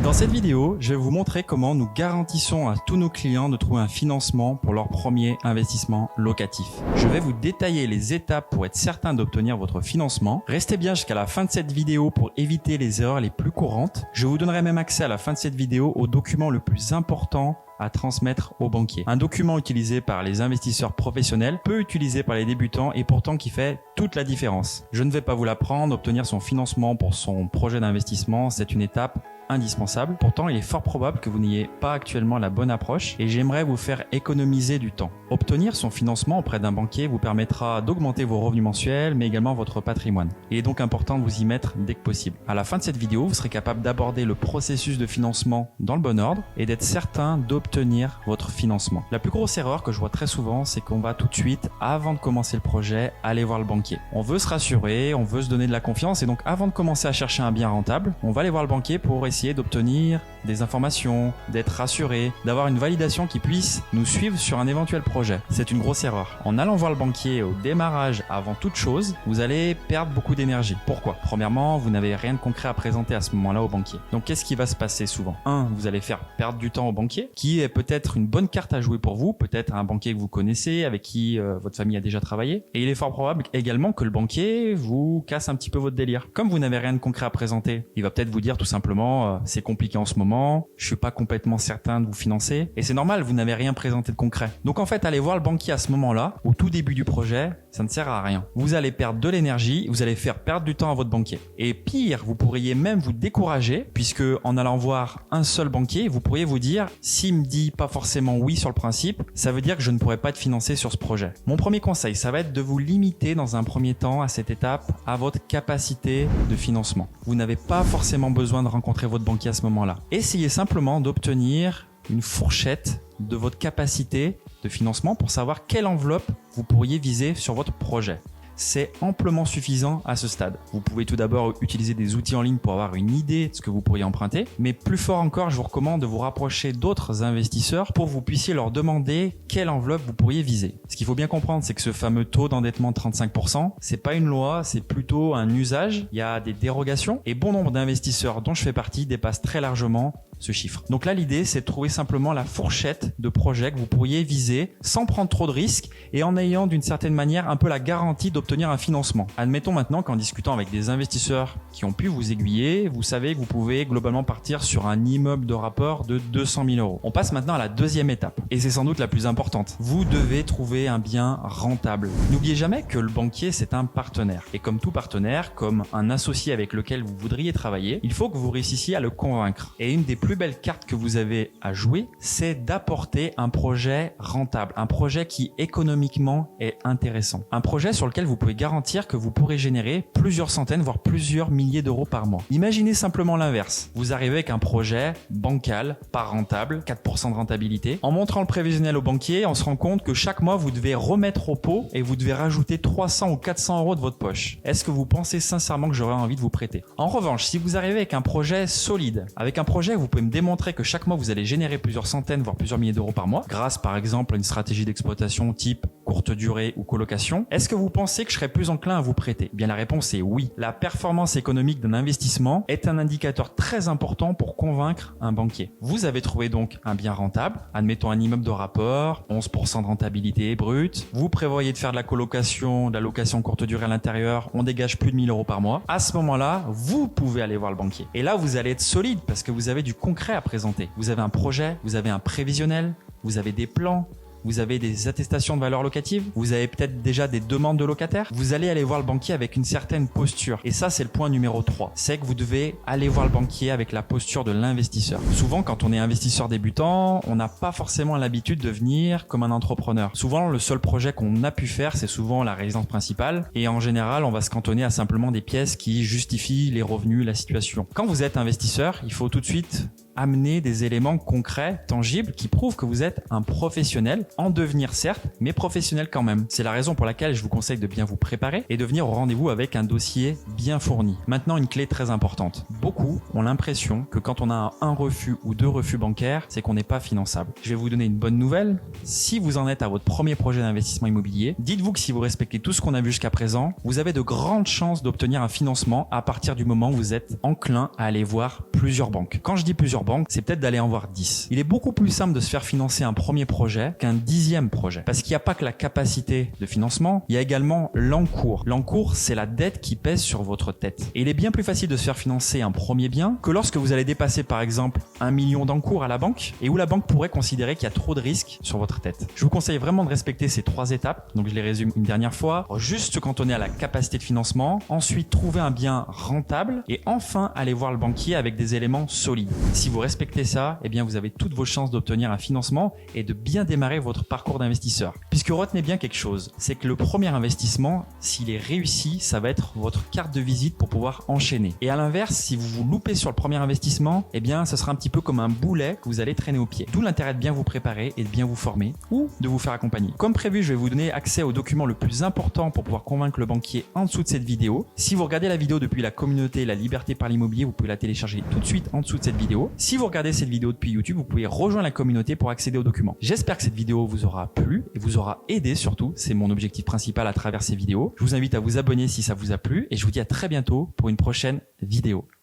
Dans cette vidéo, je vais vous montrer comment nous garantissons à tous nos clients de trouver un financement pour leur premier investissement locatif. Je vais vous détailler les étapes pour être certain d'obtenir votre financement. Restez bien jusqu'à la fin de cette vidéo pour éviter les erreurs les plus courantes. Je vous donnerai même accès à la fin de cette vidéo au document le plus important à transmettre aux banquiers. Un document utilisé par les investisseurs professionnels, peu utilisé par les débutants et pourtant qui fait toute la différence. Je ne vais pas vous l'apprendre, obtenir son financement pour son projet d'investissement, c'est une étape indispensable. Pourtant, il est fort probable que vous n'ayez pas actuellement la bonne approche et j'aimerais vous faire économiser du temps. Obtenir son financement auprès d'un banquier vous permettra d'augmenter vos revenus mensuels mais également votre patrimoine. Il est donc important de vous y mettre dès que possible. À la fin de cette vidéo, vous serez capable d'aborder le processus de financement dans le bon ordre et d'être certain d'obtenir votre financement. La plus grosse erreur que je vois très souvent, c'est qu'on va tout de suite, avant de commencer le projet, aller voir le banquier. On veut se rassurer, on veut se donner de la confiance et donc avant de commencer à chercher un bien rentable, on va aller voir le banquier pour essayer d'obtenir des informations, d'être rassuré, d'avoir une validation qui puisse nous suivre sur un éventuel projet. C'est une grosse erreur. En allant voir le banquier au démarrage avant toute chose, vous allez perdre beaucoup d'énergie. Pourquoi ? Premièrement, vous n'avez rien de concret à présenter à ce moment-là au banquier. Donc qu'est-ce qui va se passer souvent ? Vous allez faire perdre du temps au banquier, qui est peut-être une bonne carte à jouer pour vous, peut-être un banquier que vous connaissez, avec qui votre famille a déjà travaillé. Et il est fort probable également que le banquier vous casse un petit peu votre délire. Comme vous n'avez rien de concret à présenter, il va peut-être vous dire tout simplement c'est compliqué en ce moment, je suis pas complètement certain de vous financer. Et c'est normal, vous n'avez rien présenté de concret. Donc en fait, aller voir le banquier à ce moment-là, au tout début du projet, ça ne sert à rien. Vous allez perdre de l'énergie, vous allez faire perdre du temps à votre banquier. Et pire, vous pourriez même vous décourager, puisque en allant voir un seul banquier, vous pourriez vous dire, s'il me dit pas forcément oui sur le principe, ça veut dire que je ne pourrai pas être financé sur ce projet. Mon premier conseil, ça va être de vous limiter dans un premier temps à cette étape, à votre capacité de financement. Vous n'avez pas forcément besoin de rencontrer votre banquier à ce moment-là. Essayez simplement d'obtenir une fourchette de votre capacité de financement pour savoir quelle enveloppe vous pourriez viser sur votre projet. C'est amplement suffisant à ce stade. Vous pouvez tout d'abord utiliser des outils en ligne pour avoir une idée de ce que vous pourriez emprunter, mais plus fort encore, je vous recommande de vous rapprocher d'autres investisseurs pour que vous puissiez leur demander quelle enveloppe vous pourriez viser. Ce qu'il faut bien comprendre, c'est que ce fameux taux d'endettement de 35%, c'est pas une loi, c'est plutôt un usage. Il y a des dérogations et bon nombre d'investisseurs dont je fais partie dépassent très largement ce chiffre. Donc là, l'idée, c'est de trouver simplement la fourchette de projets que vous pourriez viser sans prendre trop de risques et en ayant d'une certaine manière un peu la garantie d'obtenir un financement. Admettons maintenant qu'en discutant avec des investisseurs qui ont pu vous aiguiller, vous savez que vous pouvez globalement partir sur un immeuble de rapport de 200 000 euros. On passe maintenant à la deuxième étape et c'est sans doute la plus importante. Vous devez trouver un bien rentable. N'oubliez jamais que le banquier, c'est un partenaire et comme tout partenaire, comme un associé avec lequel vous voudriez travailler, il faut que vous réussissiez à le convaincre. Et une des plus belle carte que vous avez à jouer, c'est d'apporter un projet rentable, un projet qui économiquement est intéressant, un projet sur lequel vous pouvez garantir que vous pourrez générer plusieurs centaines voire plusieurs milliers d'euros par mois. Imaginez simplement l'inverse. Vous arrivez avec un projet bancal, pas rentable, 4% de rentabilité. En montrant le prévisionnel au banquier, on se rend compte que chaque mois vous devez remettre au pot et vous devez rajouter 300 ou 400 euros de votre poche. Est-ce que vous pensez sincèrement que j'aurais envie de vous prêter ? En revanche, si vous arrivez avec un projet solide, avec un projet où vous pouvez me démontrer que chaque mois vous allez générer plusieurs centaines voire plusieurs milliers d'euros par mois grâce par exemple à une stratégie d'exploitation type courte durée ou colocation, est-ce que vous pensez que je serais plus enclin à vous prêter ? Eh bien la réponse est oui. La performance économique d'un investissement est un indicateur très important pour convaincre un banquier. Vous avez trouvé donc un bien rentable, admettons un immeuble de rapport, 11% de rentabilité brute, vous prévoyez de faire de la colocation, de la location courte durée à l'intérieur, on dégage plus de 1000 euros par mois. À ce moment-là, vous pouvez aller voir le banquier. Et là, vous allez être solide parce que vous avez du concret à présenter. Vous avez un projet, vous avez un prévisionnel, vous avez des plans, vous avez des attestations de valeur locative, vous avez peut-être déjà des demandes de locataires. Vous allez aller voir le banquier avec une certaine posture. Et ça, c'est le point numéro 3. C'est que vous devez aller voir le banquier avec la posture de l'investisseur. Souvent, quand on est investisseur débutant, on n'a pas forcément l'habitude de venir comme un entrepreneur. Souvent, le seul projet qu'on a pu faire, c'est souvent la résidence principale. Et en général, on va se cantonner à simplement des pièces qui justifient les revenus, la situation. Quand vous êtes investisseur, il faut tout de suite amener des éléments concrets, tangibles, qui prouvent que vous êtes un professionnel, en devenir certes, mais professionnel quand même. C'est la raison pour laquelle je vous conseille de bien vous préparer et de venir au rendez-vous avec un dossier bien fourni. Maintenant, une clé très importante. Beaucoup ont l'impression que quand on a un refus ou 2 refus bancaires, c'est qu'on n'est pas finançable. Je vais vous donner une bonne nouvelle. Si vous en êtes à votre premier projet d'investissement immobilier, dites-vous que si vous respectez tout ce qu'on a vu jusqu'à présent, vous avez de grandes chances d'obtenir un financement à partir du moment où vous êtes enclin à aller voir plusieurs banques. Quand je dis plusieurs banques, c'est peut-être d'aller en voir 10. Il est beaucoup plus simple de se faire financer un premier projet qu'un 10e projet. Parce qu'il n'y a pas que la capacité de financement, il y a également l'encours. L'encours, c'est la dette qui pèse sur votre tête. Et il est bien plus facile de se faire financer un premier bien que lorsque vous allez dépasser par exemple 1 million d'encours à la banque et où la banque pourrait considérer qu'il y a trop de risques sur votre tête. Je vous conseille vraiment de respecter ces 3 étapes. Donc je les résume une dernière fois. Juste se cantonner à la capacité de financement, ensuite trouver un bien rentable et enfin aller voir le banquier avec des éléments solides. Si vous respectez ça, eh bien vous avez toutes vos chances d'obtenir un financement et de bien démarrer votre parcours d'investisseur. Puisque retenez bien quelque chose, c'est que le premier investissement, s'il est réussi, ça va être votre carte de visite pour pouvoir enchaîner. Et à l'inverse, si vous vous loupez sur le premier investissement, eh bien ça sera un petit peu comme un boulet que vous allez traîner au pied. D'où l'intérêt de bien vous préparer et de bien vous former ou de vous faire accompagner. Comme prévu, je vais vous donner accès au document le plus important pour pouvoir convaincre le banquier en dessous de cette vidéo. Si vous regardez la vidéo depuis la communauté La Liberté par l'immobilier, vous pouvez la télécharger tout de suite en dessous de cette vidéo. Si vous regardez cette vidéo depuis YouTube, vous pouvez rejoindre la communauté pour accéder au document. J'espère que cette vidéo vous aura plu et vous aura aidé surtout. C'est mon objectif principal à travers ces vidéos. Je vous invite à vous abonner si ça vous a plu et je vous dis à très bientôt pour une prochaine vidéo.